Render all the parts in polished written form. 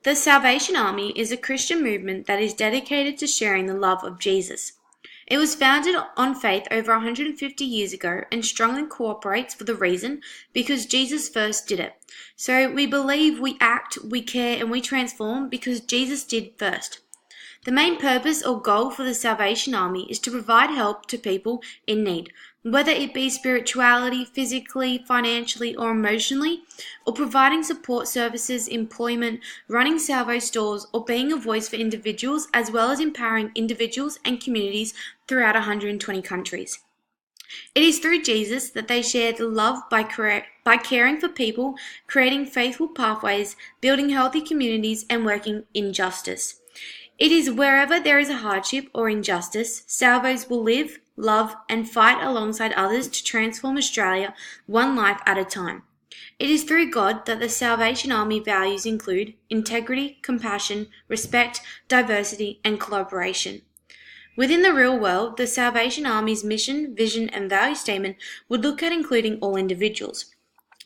The Salvation Army is a Christian movement that is dedicated to sharing the love of Jesus. It was founded on faith over 150 years ago and strongly cooperates for the reason because Jesus first did it. So we believe, we act, we care, and we transform because Jesus did first. The main purpose or goal for the Salvation Army is to provide help to people in need, whether it be spirituality, physically, financially, or emotionally, or providing support services, employment, running salvo stores, or being a voice for individuals, as well as empowering individuals and communities throughout 120 countries. It is through Jesus that they share the love by caring for people, creating faithful pathways, building healthy communities, and working in justice. It is wherever there is a hardship or injustice, salvos will live, love, and fight alongside others to transform Australia one life at a time. It is through God that the Salvation Army values include integrity, compassion, respect, diversity, and collaboration. Within the real world, the Salvation Army's mission, vision, and value statement would look at including all individuals.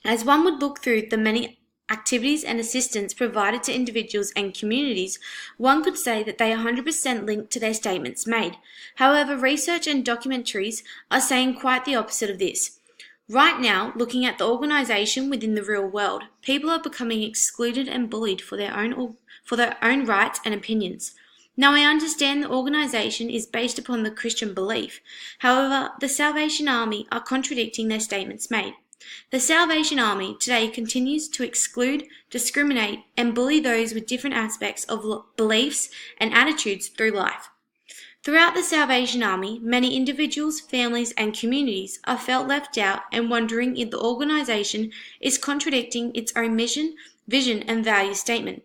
As one would look through the many activities and assistance provided to individuals and communities, one could say that they are 100% linked to their statements made. However, research and documentaries are saying quite the opposite of this. Right now, looking at the organisation within the real world, people are becoming excluded and bullied for their own rights and opinions. Now, I understand the organisation is based upon the Christian belief. However, the Salvation Army are contradicting their statements made. The Salvation Army today continues to exclude, discriminate, and bully those with different aspects of beliefs and attitudes through life. Throughout the Salvation Army, many individuals, families, and communities are felt left out and wondering if the organisation is contradicting its own mission, vision, and value statement.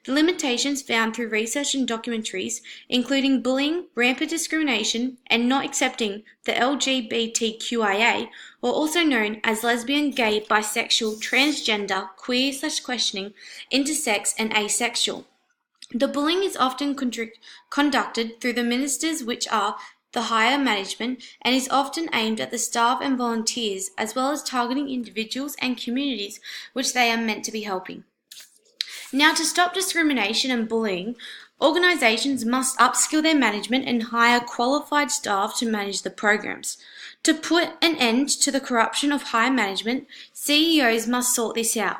The limitations found through research and documentaries, including bullying, rampant discrimination, and not accepting the LGBTQIA, or also known as lesbian, gay, bisexual, transgender, queer/questioning, intersex, and asexual. The bullying is often conducted through the ministers, which are the higher management, and is often aimed at the staff and volunteers, as well as targeting individuals and communities which they are meant to be helping. Now, to stop discrimination and bullying, organisations must upskill their management and hire qualified staff to manage the programs. To put an end to the corruption of high management, CEOs must sort this out.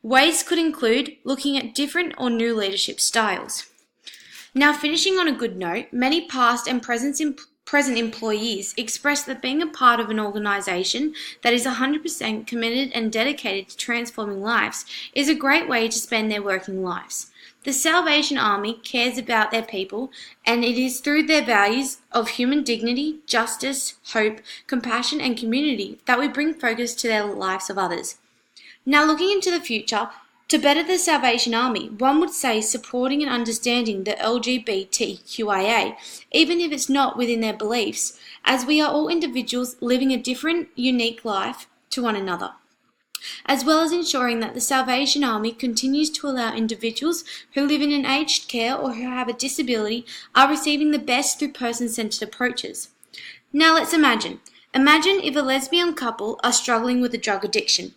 Ways could include looking at different or new leadership styles. Now, finishing on a good note, many past and present employees express that being a part of an organisation that is 100% committed and dedicated to transforming lives is a great way to spend their working lives. The Salvation Army cares about their people, and it is through their values of human dignity, justice, hope, compassion, and community that we bring focus to the lives of others. Now, looking into the future, to better the Salvation Army, one would say supporting and understanding the LGBTQIA, even if it's not within their beliefs, as we are all individuals living a different, unique life to one another. As well as ensuring that the Salvation Army continues to allow individuals who live in an aged care or who have a disability are receiving the best through person-centered approaches. Now let's imagine if a lesbian couple are struggling with a drug addiction.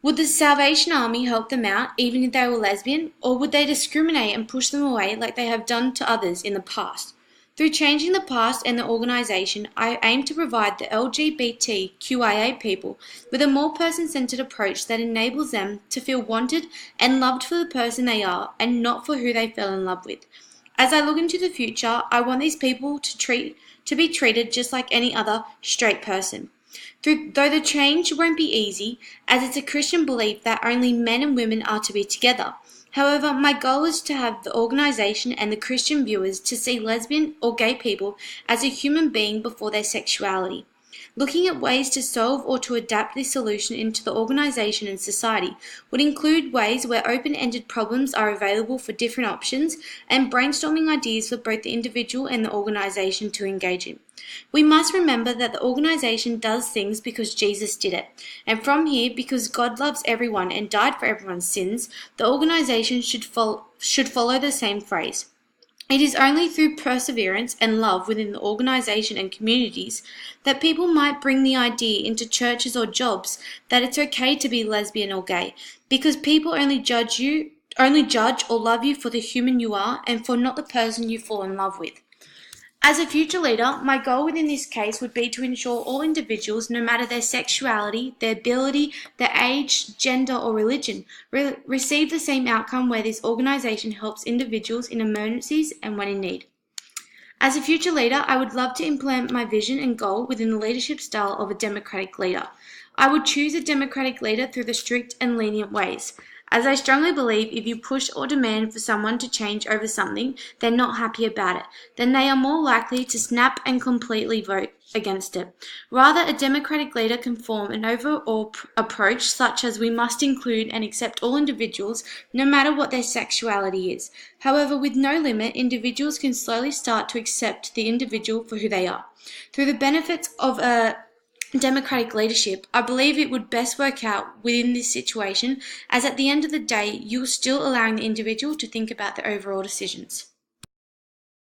Would the Salvation Army help them out even if they were lesbian, or would they discriminate and push them away like they have done to others in the past? Through changing the past and the organisation, I aim to provide the LGBTQIA people with a more person-centered approach that enables them to feel wanted and loved for the person they are and not for who they fell in love with. As I look into the future, I want these people to be treated just like any other straight person. Though the change won't be easy, as it's a Christian belief that only men and women are to be together. However, my goal is to have the organisation and the Christian viewers to see lesbian or gay people as a human being before their sexuality. Looking at ways to solve or to adapt this solution into the organisation and society would include ways where open-ended problems are available for different options and brainstorming ideas for both the individual and the organisation to engage in. We must remember that the organisation does things because Jesus did it, and from here, because God loves everyone and died for everyone's sins, the organisation should follow the same phrase. It is only through perseverance and love within the organisation and communities that people might bring the idea into churches or jobs that it's okay to be lesbian or gay, because people only judge you only judge or love you for the human you are and for not the person you fall in love with. As a future leader, my goal within this case would be to ensure all individuals, no matter their sexuality, their ability, their age, gender, or religion, receive the same outcome where this organization helps individuals in emergencies and when in need. As a future leader, I would love to implement my vision and goal within the leadership style of a democratic leader. I would choose a democratic leader through the strict and lenient ways, as I strongly believe if you push or demand for someone to change over something they're not happy about it, then they are more likely to snap and completely vote against it. Rather, a democratic leader can form an overall approach such as we must include and accept all individuals, no matter what their sexuality is. However, with no limit, individuals can slowly start to accept the individual for who they are. Through the benefits of a democratic leadership, I believe it would best work out within this situation, as at the end of the day, you're still allowing the individual to think about the overall decisions.